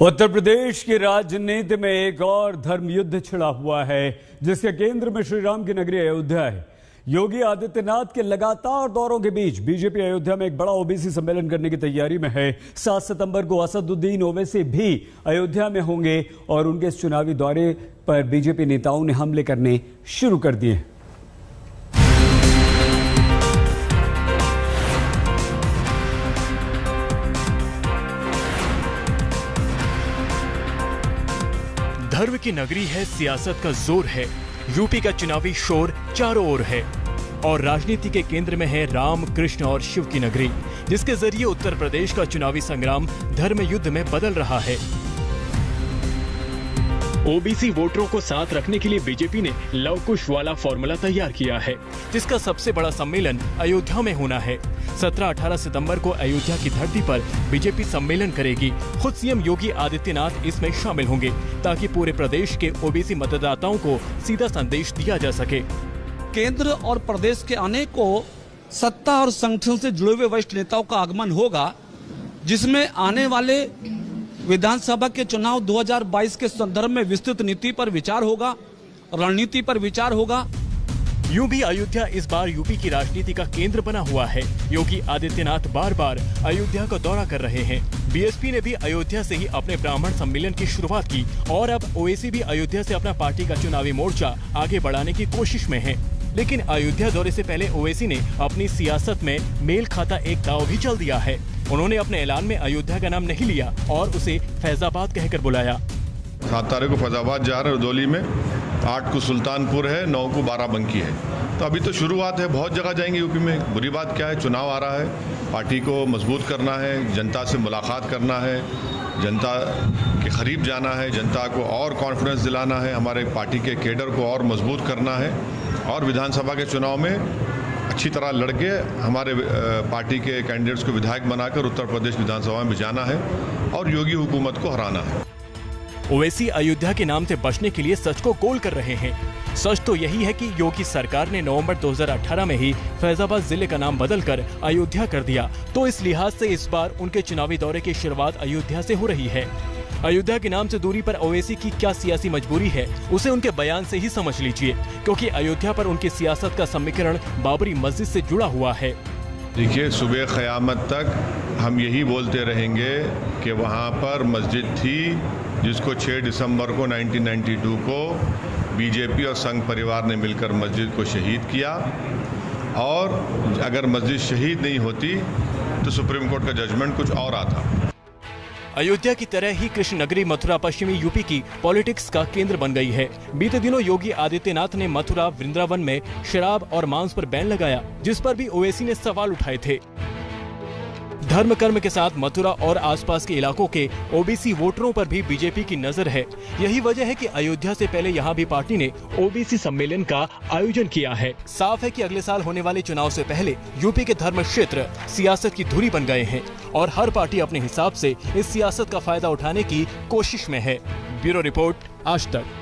उत्तर प्रदेश की राजनीति में एक और धर्म युद्ध छिड़ा हुआ है, जिसके केंद्र में श्री राम की नगरी अयोध्या है। योगी आदित्यनाथ के लगातार दौरों के बीच बीजेपी अयोध्या में एक बड़ा ओबीसी सम्मेलन करने की तैयारी में है। 7 सितंबर को असदुद्दीन ओवैसी भी अयोध्या में होंगे और उनके इस चुनावी दौरे पर बीजेपी नेताओं ने हमले करने शुरू कर दिए। धर्म की नगरी है, सियासत का जोर है, यूपी का चुनावी शोर चारों ओर है और राजनीति के केंद्र में है राम, कृष्ण और शिव की नगरी, जिसके जरिए उत्तर प्रदेश का चुनावी संग्राम धर्म युद्ध में बदल रहा है। ओबीसी वोटरों को साथ रखने के लिए बीजेपी ने लव कुश वाला फॉर्मूला तैयार किया है, जिसका सबसे बड़ा सम्मेलन अयोध्या में होना है। 17-18 सितंबर को अयोध्या की धरती पर बीजेपी सम्मेलन करेगी। खुद सीएम योगी आदित्यनाथ इसमें शामिल होंगे ताकि पूरे प्रदेश के ओबीसी मतदाताओं को सीधा संदेश दिया जा सके। केंद्र और प्रदेश के अनेकों सत्ता और संगठन से जुड़े हुए वरिष्ठ नेताओं का आगमन होगा, जिसमें आने वाले विधानसभा के चुनाव 2022 के संदर्भ में विस्तृत नीति पर विचार होगा, रणनीति पर विचार होगा। यूं भी अयोध्या इस बार यूपी की राजनीति का केंद्र बना हुआ है। योगी आदित्यनाथ बार बार अयोध्या का दौरा कर रहे हैं। बीएसपी ने भी अयोध्या से ही अपने ब्राह्मण सम्मेलन की शुरुआत की और अब ओवैसी भी अयोध्या से अपना पार्टी का चुनावी मोर्चा आगे बढ़ाने की कोशिश में है। लेकिन अयोध्या दौरे से पहले ओवैसी ने अपनी सियासत में मेल खाता एक दांव भी चल दिया है। उन्होंने अपने ऐलान में अयोध्या का नाम नहीं लिया और उसे फैजाबाद कहकर बुलाया। 7 तारीख को फैजाबाद जा रहे रदौली में, 8 को सुल्तानपुर है, 9 को बाराबंकी है। तो अभी तो शुरुआत है, बहुत जगह जाएंगे यूपी में। बुरी बात क्या है, चुनाव आ रहा है, पार्टी को मजबूत करना है, जनता से मुलाकात करना है, जनता के करीब जाना है, जनता को और कॉन्फिडेंस दिलाना है, हमारे पार्टी के कैडर को और मजबूत करना है और विधानसभा के चुनाव में अच्छी तरह लड़के हमारे पार्टी के कैंडिडेट्स को विधायक बनाकर उत्तर प्रदेश विधानसभा में जाना है और योगी हुकूमत को हराना है। ओवैसी अयोध्या के नाम से बचने के लिए सच को गोल कर रहे हैं। सच तो यही है कि योगी सरकार ने नवंबर 2018 में ही फैजाबाद जिले का नाम बदलकर अयोध्या कर दिया, तो इस लिहाज से इस बार उनके चुनावी दौरे की शुरुआत अयोध्या से हो रही है। अयोध्या के नाम से दूरी पर ओवैसी की क्या सियासी मजबूरी है, उसे उनके बयान से ही समझ लीजिए, क्योंकि अयोध्या पर उनकी सियासत का समीकरण बाबरी मस्जिद से जुड़ा हुआ है। देखिए, सुबह क़यामत तक हम यही बोलते रहेंगे कि वहाँ पर मस्जिद थी जिसको 6 दिसंबर को 1992 को बीजेपी और संघ परिवार ने मिलकर मस्जिद को शहीद किया, और अगर मस्जिद शहीद नहीं होती तो सुप्रीम कोर्ट का जजमेंट कुछ और आता। अयोध्या की तरह ही कृष्ण नगरी मथुरा पश्चिमी यूपी की पॉलिटिक्स का केंद्र बन गई है। बीते दिनों योगी आदित्यनाथ ने मथुरा वृंदावन में शराब और मांस पर बैन लगाया, जिस पर भी ओवैसी ने सवाल उठाए थे। धर्म कर्म के साथ मथुरा और आसपास के इलाकों के ओबीसी वोटरों पर भी बीजेपी की नजर है। यही वजह है कि अयोध्या से पहले यहां भी पार्टी ने ओबीसी सम्मेलन का आयोजन किया है। साफ है कि अगले साल होने वाले चुनाव से पहले यूपी के धर्म क्षेत्र सियासत की धुरी बन गए हैं और हर पार्टी अपने हिसाब से इस सियासत का फायदा उठाने की कोशिश में है। ब्यूरो रिपोर्ट, आज तक।